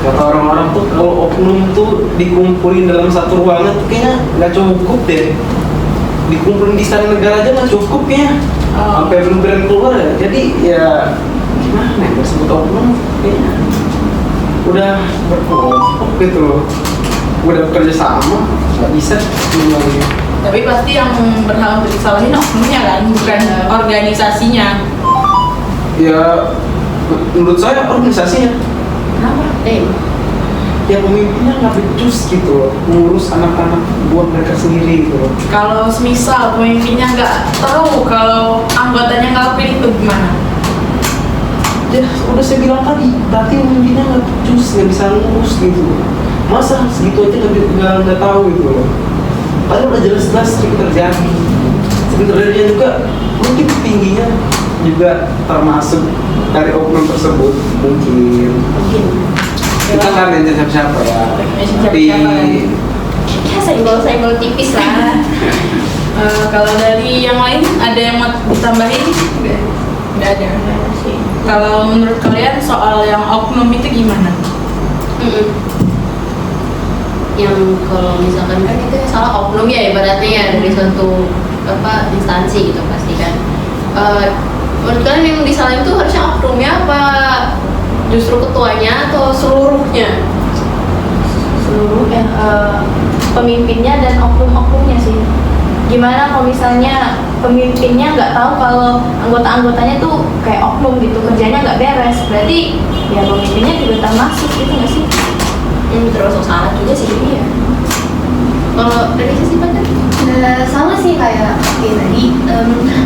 A: Kata orang-orang tuh kalau oknum tuh dikumpulin dalam satu ruangan tuh kayaknya nggak cukup deh. Dikumpulin di istana negara aja nggak cukup ya. Sampai belum berani keluar ya. Jadi ya gimana ya? Bersebut oknum kayaknya udah berkelompok gitu loh. Udah bekerja sama nggak bisa semuanya.
C: Tapi pasti yang berhak untuk disalahin oknumnya kan, bukan organisasinya.
A: Ya menurut saya organisasinya.
C: Kenapa?
A: Ya pemimpinnya nggak becus gitu loh, ngurus anak-anak buat mereka sendiri gitu loh.
C: Kalau semisal pemimpinnya nggak tahu kalau anggotanya ngelakuin itu gimana?
A: Ya udah saya bilang tadi, berarti pemimpinnya nggak becus, nggak bisa ngurus gitu. Masa segitu aja nggak tahu gitu loh. Padahal udah jelas-jelas sering terjadi. Sebenarnya juga mungkin tingginya juga termasuk dari oknum tersebut mungkin. Kita nggak mention siapa-siapa ya. Tapi
B: Ya senggol-senggol tipis lah.
C: Kalau dari yang lain ada yang mau ditambahin? Nggak ada sih. Kalau menurut kalian soal yang oknum itu gimana?
B: Yang kalau misalkan kan itu salah oknum ya ibaratnya ya dari suatu instansi gitu pasti kan. Menurut kalian yang disalahin itu harusnya oknumnya apa justru ketuanya atau seluruhnya?
D: Seluruh pemimpinnya dan oknum-oknumnya sih. Gimana kalau misalnya pemimpinnya nggak tahu kalau anggota-anggotanya tuh kayak oknum gitu, kerjanya nggak beres, berarti ya pemimpinnya juga termasuk gitu nggak sih?
B: Termasuk salah juga sih ini ya. Kalau dari sisi pandang?
D: Nah, sama sih kayak tadi.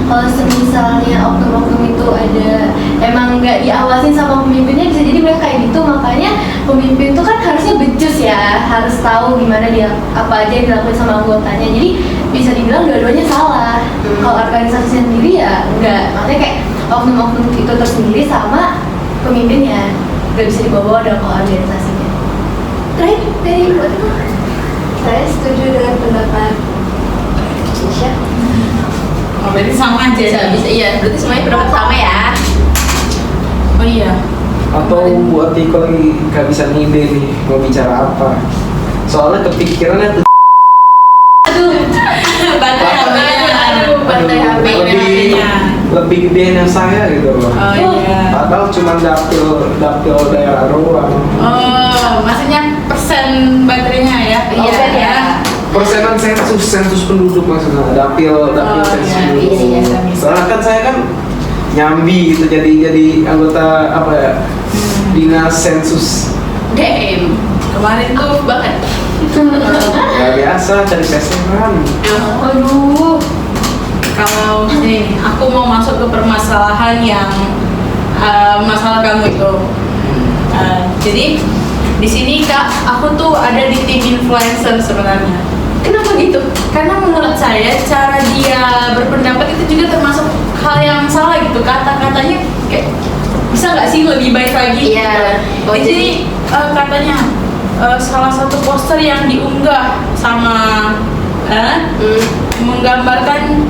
D: Kalau misalnya oknum-oknum itu ada emang nggak diawasin sama pemimpinnya, bisa jadi mereka kayak gitu. Makanya pemimpin tuh kan harusnya becus ya, harus tahu gimana dia apa aja yang dilakuin sama anggotanya. Jadi bisa dibilang dua-duanya salah. Kalau organisasi sendiri ya enggak. Makanya kayak oknum-oknum itu tersendiri sama pemimpinnya nggak bisa dibawa dalam organisasinya.
B: Terakhir dari buat itu.
E: Saya setuju dengan pendapat Kisha.
C: Oh, berarti sama aja.
B: Bisa iya berarti semuanya pendapat sama ya.
C: Oh iya.
A: Atau buat Tiko lagi gak bisa ngide nih mau bicara apa. Soalnya kepikirannya tuh
C: Baterai HP-nya.
B: Baterai HP-nya.
A: lebih gedean yang saya gitu loh.
C: Oh iya.
A: Padahal cuma dapil daerah doang.
C: Oh, maksudnya persen baterainya ya?
B: Iya, ya.
A: Persenan sensus penduduk maksudnya dapil sensus
C: iya,
A: penduduk.
B: iya, iya.
A: Soalnya kan saya kan nyambi gitu jadi anggota apa ya dinas sensus.
B: DM.
C: Kemarin tuh
B: Banget.
A: Ya biasa cari pesenan.
C: aduh, kalau nih aku mau masuk ke permasalahan yang masalah kamu itu. Jadi di sini Kak, aku tuh ada di tim influencer sebenarnya.
B: Kenapa gitu?
C: Karena menurut saya cara dia berpendapat itu juga termasuk hal yang salah gitu. Kata-katanya kayak bisa nggak sih lebih baik lagi?
B: Iya.
C: Gitu. Di sini katanya salah satu poster yang diunggah sama menggambarkan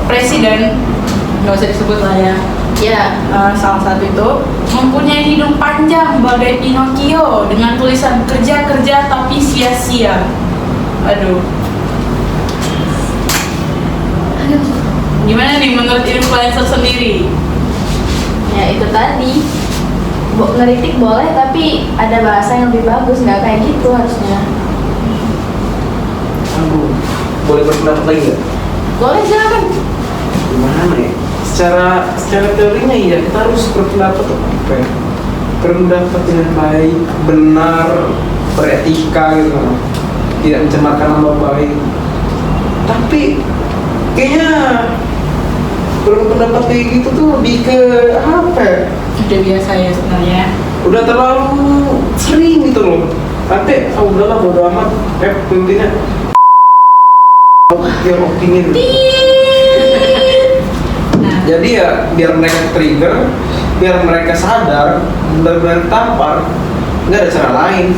C: presiden, nggak usah disebut lah ya.
B: Ya.
C: Salah satu itu mempunyai hidung panjang bagai Pinocchio dengan tulisan kerja tapi sia-sia. Aduh. Gimana nih menurut influencer sendiri?
D: Ya itu tadi, ngeritik boleh tapi ada bahasa yang lebih bagus, nggak kayak gitu harusnya.
A: Aduh, boleh berpendapat lagi nggak?
B: Boleh silakan.
A: Gimana ya? Secara teorinya ya kita harus berpendapat apa ya? Berpendapat dengan baik, benar, beretika gitu kan. Tidak mencemarkan nama baik. Tapi kayaknya berpendapat kayak gitu tuh lebih ke apa ya?
C: Udah biasa ya sebenarnya.
A: Udah terlalu sering gitu loh. Nanti udahlah bodo amat. Pemimpinnya yang opinion.
C: Nah,
A: Jadi ya biar mereka trigger, biar mereka sadar, benar-benar tampar, nggak ada cara lain.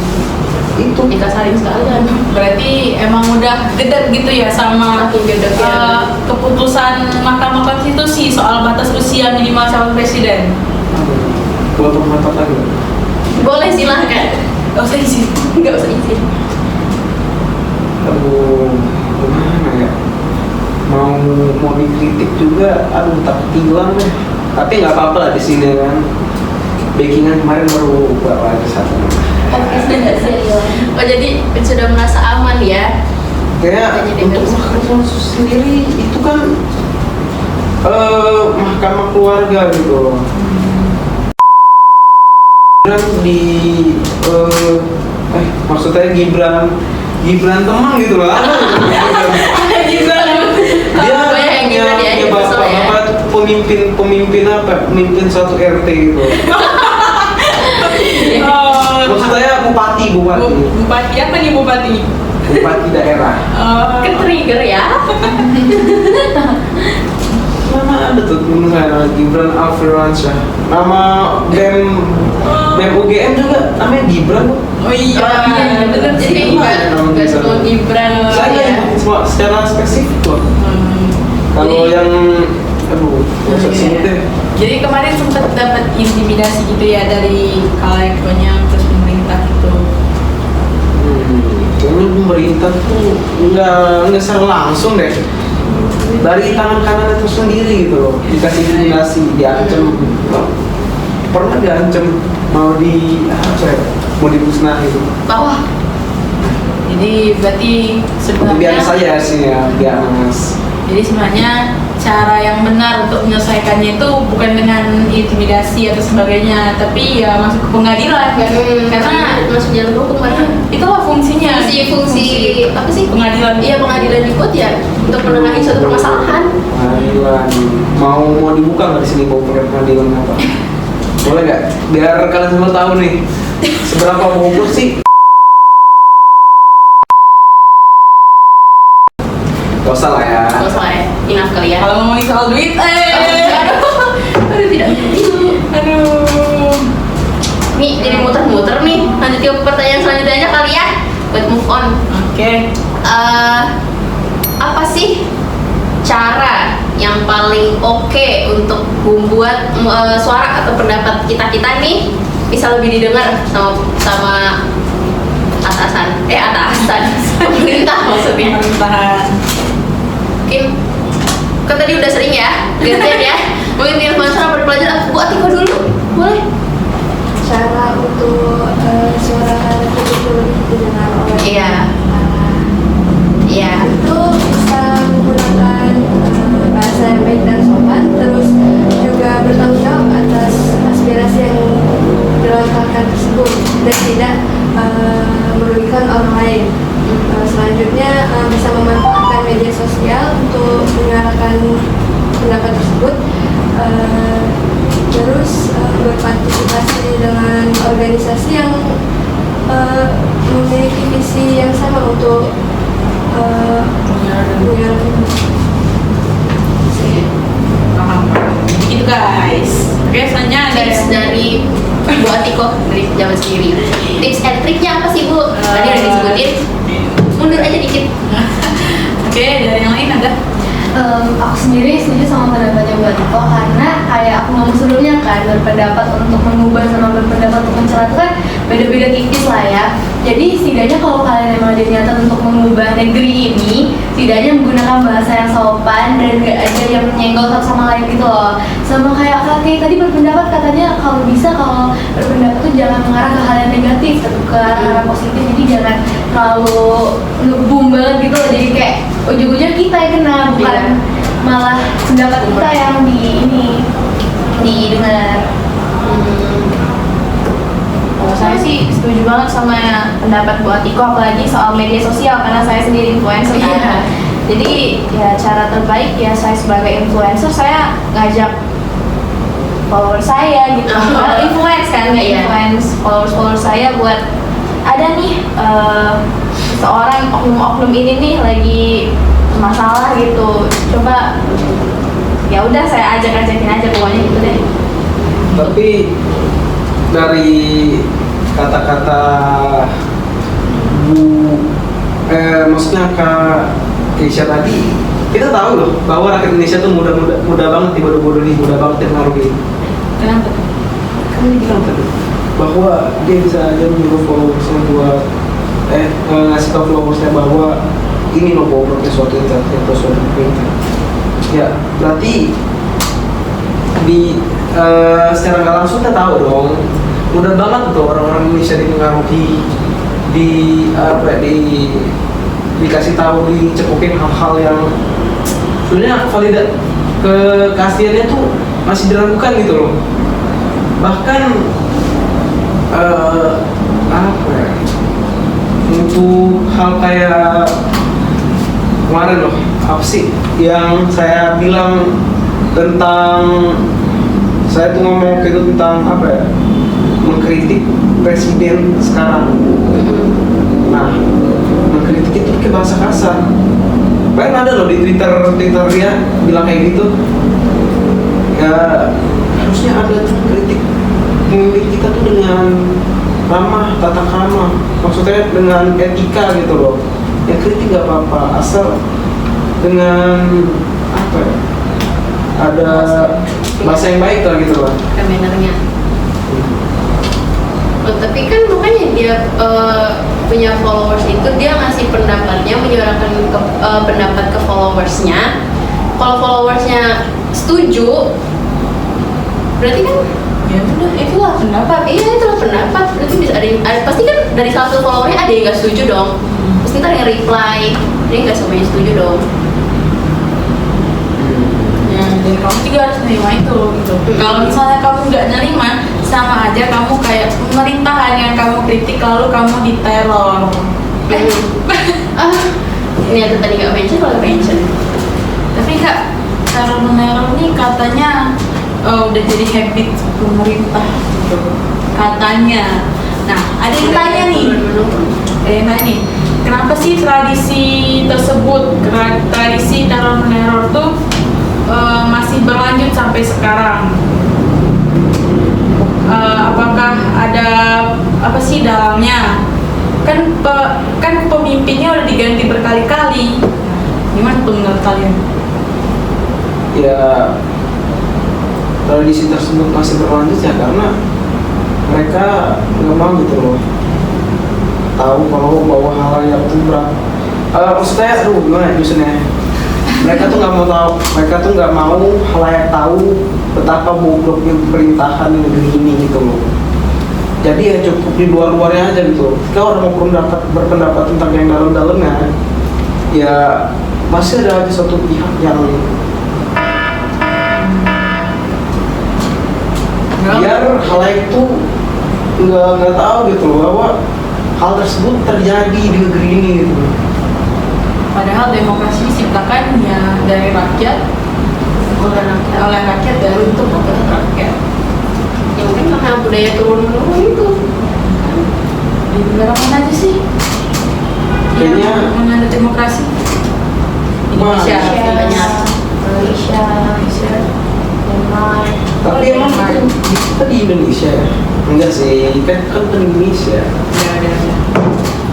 A: Itu
B: Dikasarin sekalian.
C: berarti emang udah gede gitu ya sama
B: Makin gede, ya.
C: keputusan Mahkamah Konstitusi soal batas usia minimal calon presiden.
A: buat berpendapat lagi.
B: Boleh silahkan.
C: Gak usah izin.
B: Nggak usah izin.
A: Aduh, gimana ya? Mau dikritik juga, aduh tak hilang deh. Tapi nggak apa-apa lah di sini kan. Backingan kemarin baru bawa aja satu.
B: Podcast tidak serius. Oh jadi sudah merasa aman ya?
A: Kayak
B: Jadi
A: untuk
B: dengar.
A: Mahkamah Konstitusi sendiri itu kan mahkamah keluarga gitu. Gibran di maksudnya Gibran teman gitu lah.
C: Gibran.
A: Dia
B: Yang Gibran ya,
A: punya
B: kesel ya.
A: bapak pemimpin suatu RT gitu. Maksudnya bupati.
C: Bupati apa nih bupati?
A: Bupati daerah.
B: Ke-trigger ya?
A: Nama ada tuh temen saya Gibran Alfiransyah. Nama BEM UGM juga namanya Gibran.
C: Oh iya, bener
B: Jadi
C: sih.
B: nggak semua Gibran.
A: Saya
B: ya.
A: nggak semua secara spesifik loh. Kalau
C: Jadi-
A: yang aduh, nggak usah sebut deh.
C: Jadi kemarin sempat dapat intimidasi gitu ya dari kalayakannya terus pemerintah gitu.
A: Kayaknya pemerintah tuh nggak secara langsung deh. Dari tangan kanan itu sendiri gitu loh, dikasih intimidasi, diancam. Pernah diancam mau mau dimusnah gitu.
B: Wah,
C: Jadi berarti
A: Untuk biar
C: sebenarnya
A: saya sih ya, biar mas.
C: jadi sebenarnya cara yang benar untuk menyelesaikannya itu bukan dengan intimidasi atau sebagainya, tapi ya masuk ke pengadilan kan? Karena
B: masuk jalur hukum kan?
C: itulah fungsinya.
B: Fungsi apa sih?
C: Pengadilan.
B: Iya pengadilan ikut ya untuk menengahi suatu permasalahan.
A: Pengadilan mau dibuka nggak di sini pengadilan apa? Boleh nggak? Biar kalian semua tahu nih seberapa Bogor sih. Gak usah lah ya.
B: Kalau salah ya, enough kali ya.
C: Kalau ngomongin soal duit,
B: Aduh tidak gitu.
C: aduh.
B: Nih jadi muter-muter nih. Lanjut ke pertanyaan selanjutnya aja kali ya. Buat move on.
C: Oke.
B: Apa sih cara yang yang paling oke untuk membuat suara atau pendapat kita nih bisa lebih didengar sama atasan pemerintah maksudnya.
C: Pemerintahan.
B: Mungkin kan tadi udah sering ya gantian ya, mungkin influencer apa pelajar Bu Atiko dulu boleh.
E: Cara untuk suara itu lebih didengar oleh
B: Iya. Iya.
E: itu bisa menggunakan bahasa yang baik dan sopan, terus juga bertanggung jawab atas aspirasi yang dilontarkan tersebut dan tidak merugikan orang lain. Selanjutnya bisa memanfaatkan media sosial untuk menyuarakan pendapat tersebut, terus berpartisipasi dengan organisasi yang memiliki visi yang sama untuk menyuarakan.
C: Gitu guys. Oke, selanjutnya ada
B: Tips dari Bu Atiko dari zaman sendiri. Tips and triknya apa sih Bu? Tadi udah disebutin. Mundur aja dikit.
C: Oke, dari yang lain ada?
D: Aku sendiri setuju sama pendapatnya Bu Atiko karena kayak aku ngomong sebelumnya kan, berpendapat untuk mengubah sama berpendapat untuk mencela itu kan beda-beda tipis lah ya. Jadi setidaknya kalau kalian emang ada niatan untuk mengubah negeri ini, setidaknya menggunakan bahasa yang sopan dan gak ada yang menyenggol satu sama lain gitu loh. Sama kayak kakek tadi berpendapat katanya kalau bisa kalau berpendapat tuh jangan mengarah ke hal yang negatif, tapi ke arah positif. Jadi jangan terlalu ngebum banget gitu loh. Jadi kayak ujung-ujungnya kita yang kena, bukan malah pendapat kita yang didengar.
F: Kalau saya sih setuju banget sama pendapat Bu Atiko, apalagi soal media sosial karena saya sendiri influencer kan.
B: Iya.
F: Jadi ya cara terbaik ya saya sebagai influencer saya ngajak follower saya gitu. Karena influence kan, nggak
B: Iya.
F: influence follower saya buat ada nih seorang oknum-oknum ini nih lagi masalah gitu. Coba ya udah saya ajakin aja pokoknya gitu deh.
A: Tapi dari kata-kata maksudnya Kak Keisha tadi, kita tahu loh bahwa rakyat Indonesia tuh mudah banget dibodoh-bodohi, mudah banget dipengaruhi.
C: Kenapa?
A: Kan dia bilang tadi bahwa dia bisa aja menyuruh followersnya buat ngasih tau followersnya bahwa ini loh bahwa suatu instansi atau suatu pemerintah. Ya berarti di secara nggak langsung kita tahu dong, mudah banget tuh orang-orang Indonesia dipengaruhi, dikasih tahu, dicepukin hal-hal yang sebenarnya validat keasliannya tuh masih diragukan gitu loh. Bahkan untuk hal kayak kemarin loh, apa sih yang saya bilang tentang, saya tuh ngomong gitu tentang apa ya, mengkritik presiden sekarang. Nah, mengkritik itu pakai bahasa kasar. Bahkan ada loh di Twitter dia bilang kayak gitu. Ya harusnya ada tuh kritik pemimpin kita tuh dengan ramah, tata krama, maksudnya dengan etika gitu loh. Ya kritik gak apa-apa, asal dengan apa ya, ada bahasa yang baik lah gitu lah.
B: Mannernya. Oh, tapi kan makanya dia punya followers itu dia ngasih pendapatnya, menyuarakan pendapat ke followersnya. Kalau followersnya setuju, berarti kan
C: Ya udah, itulah pendapat.
B: iya itulah pendapat. Berarti bisa ada pasti kan dari salah satu followernya ada yang nggak setuju dong. Pasti ntar yang reply, dia nggak semuanya setuju dong.
C: Ya, dan kamu juga harus nerima itu gitu. Kalau misalnya kamu nggak nerima, sama aja kamu kayak pemerintahan yang kamu kritik lalu kamu diteror.
B: Ini ada tadi nggak mention, kalau mention.
C: Tapi Kak, teror meneror nih katanya udah jadi habit pemerintah gitu. Katanya. Nah, ada yang tanya nih. Kenapa sih tradisi tersebut, tradisi teror meneror tuh masih berlanjut sampai sekarang? Apakah ada apa sih dalamnya? Kan pemimpinnya udah diganti berkali-kali. Gimana tuh menurut kalian?
A: ya tradisi tersebut masih berlanjut ya karena mereka nggak mau gitu loh tahu kalau bahwa halayak itu maksudnya gimana ya maksudnya mereka tuh nggak mau tahu, mereka tuh nggak mau halayak tahu betapa bobroknya pemerintahan di negeri ini gitu loh. Jadi ya cukup di luar-luarnya aja gitu. Kalau orang mau berpendapat tentang yang dalam-dalamnya, ya masih ada aja satu pihak yang biar halayak itu nggak tahu gitu loh bahwa hal tersebut terjadi di negeri ini gitu.
C: Padahal demokrasi diciptakan ya dari rakyat, oleh rakyat dan untuk rakyat.
B: Ya mungkin karena budaya turun-menurun itu.
C: Di negara mana aja sih
A: Kayaknya
C: yang menganut demokrasi? Indonesia.
B: Banyak.
F: Malaysia, Myanmar.
A: Tapi emang kita di Indonesia ya? Enggak sih, kan di Indonesia.
C: Ya.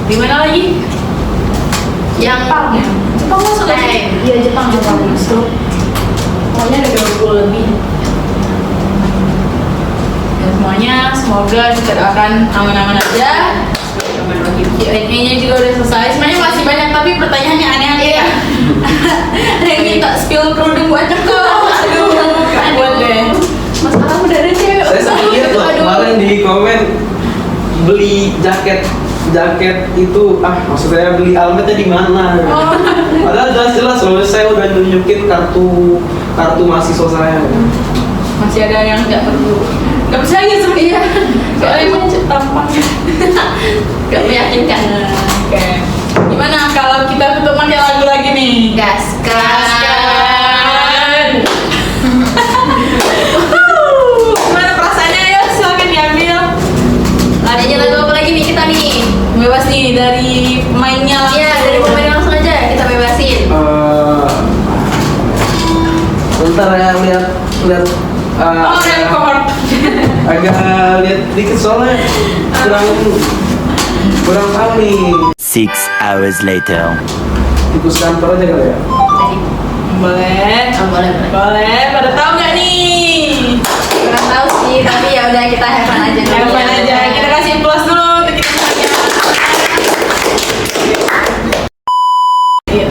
C: Di mana lagi?
B: Yang
C: Jepang masuk gak sih?
F: Iya, Jepang masuk.
C: Pokoknya ada 20 lebih. Ya semuanya semoga kita doakan aman-aman aja. Q&A-nya juga udah selesai. Sebenarnya masih banyak tapi pertanyaannya aneh-aneh ya. Ada yang minta spill kerudung buat kok. Aduh, gak buat deh.
F: Masalah udah ada cewek.
A: Saya sempat lihat loh kemarin di komen beli jaket itu maksudnya beli alamatnya di mana?
C: Oh.
A: Padahal jelas loh saya udah nunjukin kartu mahasiswa saya.
C: Masih ada yang nggak perlu. Nggak percaya sama dia. Soalnya emang tampaknya
B: gak meyakinkan.
C: Oke. Gimana kalau kita tutup pakai lagu lagi nih?
B: Gaskan.
C: Gimana perasaannya ya? Silakan diambil.
B: Adanya lagu apa lagi nih kita nih?
C: Bebas nih dari pemainnya langsung.
B: Iya, dari pemain langsung aja kita bebasin.
A: Bentar ya lihat
C: Record.
A: agak lihat dikit soalnya kurang tahu nih.
G: 6 hours later.
A: Tikus kantor aja kali ya.
C: Boleh. Boleh. Pada tahu nggak nih?
F: Kurang tahu sih, tapi ya udah kita have fun aja dulu.
C: Have fun aja. Kita kasih plus dulu untuk kita semuanya.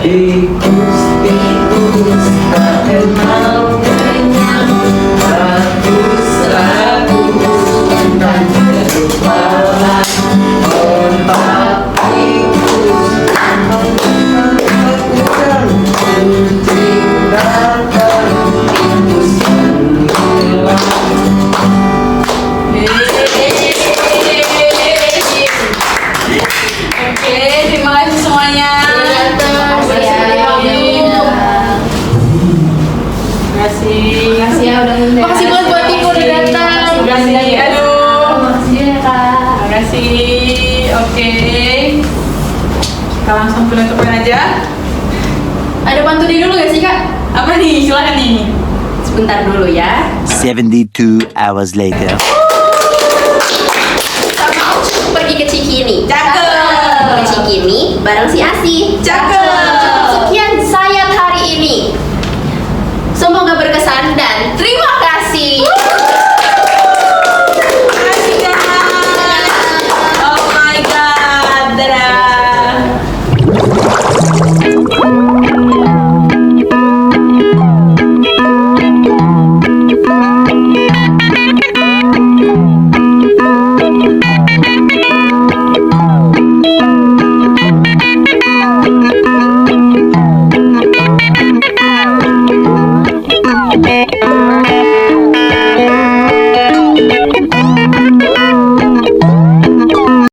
A: Tikus tak kenal kenyang, ratus dan kepala otak tikus melakukan tindakan tikus menghilang.
C: Oke, terima kasih semuanya. Terima kasih
F: ya udah ngundang.
C: Makasih banget buat Tiko udah datang. Terima kasih. Aduh.
F: Makasih ya Kak.
C: Terima kasih. Oke. Kita langsung penutupin aja. Ada pantuni dulu gak sih Kak? Apa nih? Silakan nih.
B: Sebentar dulu ya.
G: 72 hours later.
B: Pergi ke Cikini.
C: Cakep.
B: Ke Cikini bareng si Asi.
C: Cakep.
B: Cukup sekian saya.